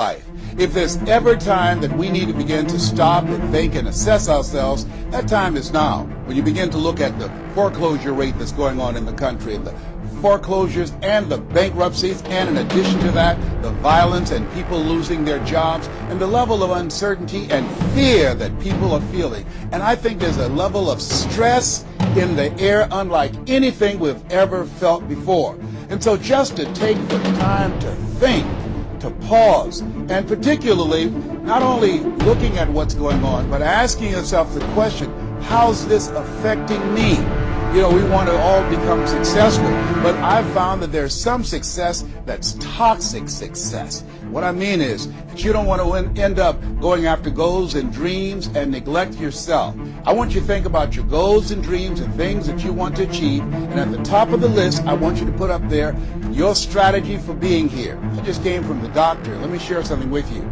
life. If there's ever time that we need to begin to stop and think and assess ourselves, that time is now. When you begin to look at the foreclosure rate that's going on in the country, and the foreclosures and the bankruptcies, and in addition to that, the violence and people losing their jobs, and the level of uncertainty and fear that people are feeling. And I think there's a level of stress in the air unlike anything we've ever felt before. And so just to take the time to think, to pause, and particularly not only looking at what's going on, but asking yourself the question, how's this affecting me? You know, we want to all become successful, but I've found that there's some success that's toxic success. What I mean is that you don't want to end up going after goals and dreams and neglect yourself. I want you to think about your goals and dreams and things that you want to achieve, and at the top of the list, I want you to put up there your strategy for being here. I just came from the doctor. Let me share something with you.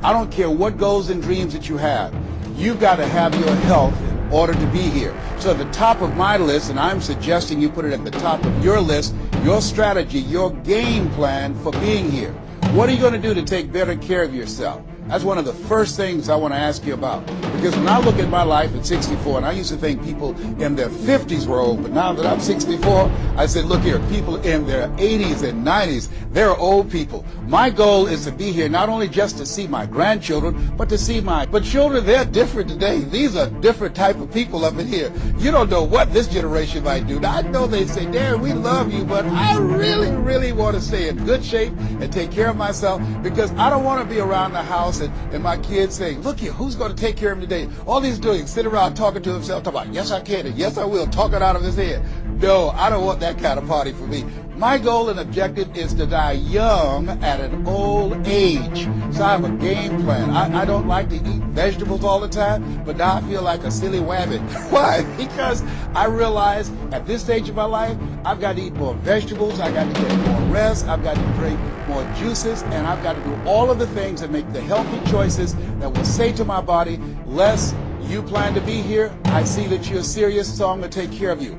I don't care what goals and dreams that you have. You've got to have your health in order to be here. So at the top of my list, and I'm suggesting you put it at the top of your list, your strategy, your game plan for being here. What are you going to do to take better care of yourself? That's one of the first things I want to ask you about. Because when I look at my life at 64, and I used to think people in their 50s were old, but now that I'm 64, I said, look here, people in their 80s and 90s, they're old people. My goal is to be here not only just to see my grandchildren, but to see but children, they're different today. These are different type of people up in here. You don't know what this generation might do. Now, I know they say, Darren, we love you, but I really, really want to stay in good shape and take care of myself, because I don't want to be around the house and my kids saying, look here, who's going to take care of him today? All he's doing is sitting around talking to himself, talking about, yes, I can, and yes, I will, talking out of his head. No, I don't want that kind of party for me. My goal and objective is to die young at an old age. So I have a game plan. I don't like to eat vegetables all the time, but now I feel like a silly wabbit. Why? Because I realize at this stage of my life, I've got to eat more vegetables, I've got to get more rest, I've got to drink more juices, and I've got to do all of the things that make the healthy choices that will say to my body, Les, you plan to be here, I see that you're serious, so I'm going to take care of you.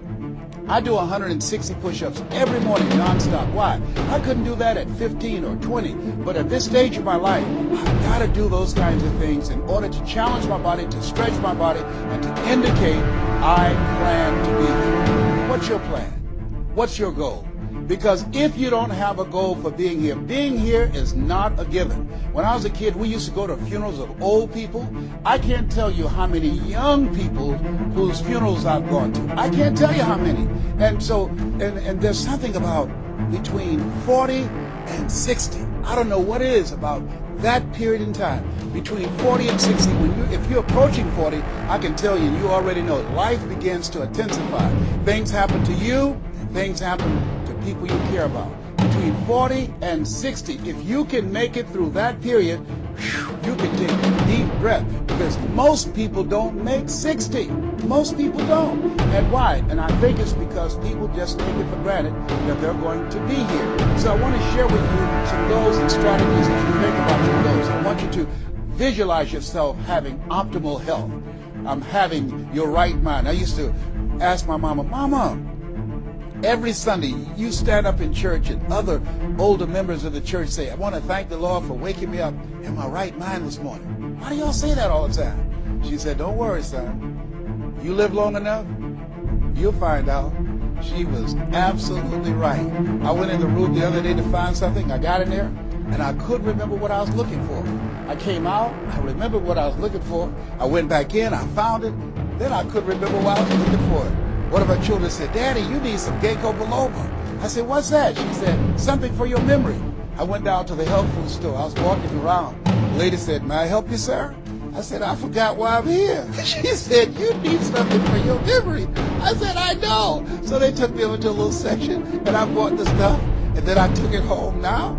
I do 160 push-ups every morning nonstop. Why? I couldn't do that at 15 or 20, but at this stage of my life, I've got to do those kinds of things in order to challenge my body, to stretch my body, and to indicate I plan to be here. What's your plan? What's your goal? Because if you don't have a goal for being here is not a given. When I was a kid, we used to go to funerals of old people. I can't tell you how many young people whose funerals I've gone to. I can't tell you how many. And so, and there's something about between 40 and 60. I don't know what it is about that period in time, between 40 and 60. If you're approaching 40, I can tell you, you already know, life begins to intensify. Things happen to you, things happen to people you care about. Between 40 and 60, if you can make it through that period, you can take a deep breath, because most people don't make 60. Most people don't. And why? And I think it's because people just take it for granted that they're going to be here. So I want to share with you some goals and strategies as you think about your goals. I want you to visualize yourself having optimal health. Having your right mind. I used to ask my Mama, every Sunday, you stand up in church and other older members of the church say, I want to thank the Lord for waking me up in my right mind this morning. Why do y'all say that all the time? She said, don't worry, son. You live long enough, you'll find out. She was absolutely right. I went in the room the other day to find something. I got in there, and I couldn't remember what I was looking for. I came out, I remembered what I was looking for. I went back in, I found it. Then I couldn't remember why I was looking for it. One of her children said, Daddy, you need some ginkgo biloba. I said, what's that? She said, something for your memory. I went down to the health food store. I was walking around. The lady said, may I help you, sir? I said, I forgot why I'm here. She said, you need something for your memory. I said, I know. So they took me over to a little section, and I bought the stuff, and then I took it home. Now,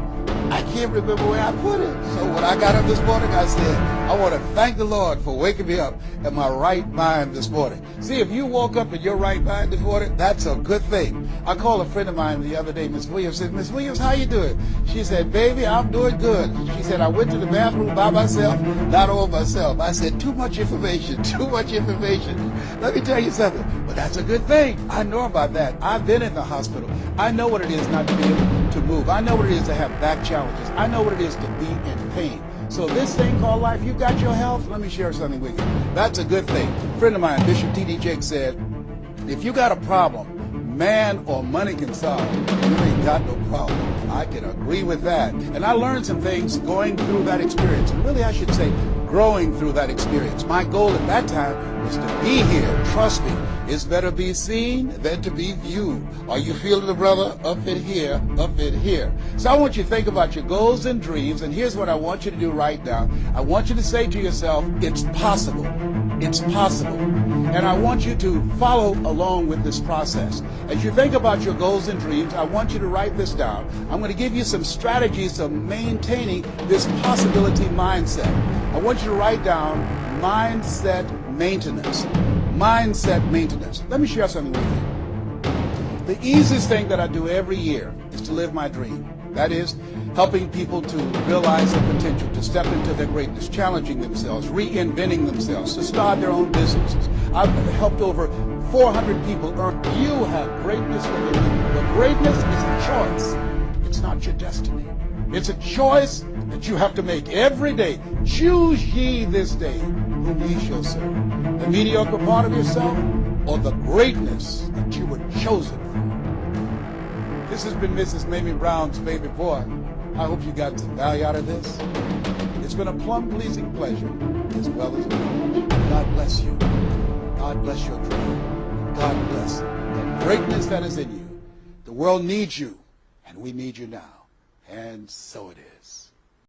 I can't remember where I put it. So when I got up this morning, I said, I want to thank the Lord for waking me up in my right mind this morning. See, if you woke up in your right mind this morning, that's a good thing. I called a friend of mine the other day, Miss Williams, said, Miss Williams, how you doing? She said, baby, I'm doing good. She said, I went to the bathroom by myself, not all myself. I said, too much information, too much information. Let me tell you something, but that's a good thing. I know about that. I've been in the hospital. I know what it is not to be able to move. I know what it is to have back challenges. I know what it is to be in pain. So this thing called life, you got your health, let me share something with you. That's a good thing. A friend of mine, Bishop T.D. Jakes, said, if you got a problem man or money can solve, you ain't got no problem. I can agree with that. And I learned some things going through that experience. And really, I should say, growing through that experience. My goal at that time was to be here. Trust me, it's better be seen than to be viewed. Are you feeling the brother? Up in here, up in here. So I want you to think about your goals and dreams. And here's what I want you to do right now. I want you to say to yourself, it's possible. It's possible. And I want you to follow along with this process. As you think about your goals and dreams, I want you to write this down. I'm going to give you some strategies to maintaining this possibility mindset. I want you to write down mindset maintenance. Mindset maintenance. Let me share something with you. The easiest thing that I do every year is to live my dream. That is, helping people to realize their potential, to step into their greatness, challenging themselves, reinventing themselves, to start their own businesses. I've helped over 400 people earn. You have greatness within you. But greatness is a choice. It's not your destiny. It's a choice that you have to make every day. Choose ye this day whom ye shall serve. The mediocre part of yourself or the greatness that you were chosen for. This has been Mrs. Mamie Brown's baby boy. I hope you got some value out of this. It's been a plum-pleasing pleasure as well as a privilege. God bless you. God bless your dream. God bless the greatness that is in you. The world needs you, and we need you now. And so it is.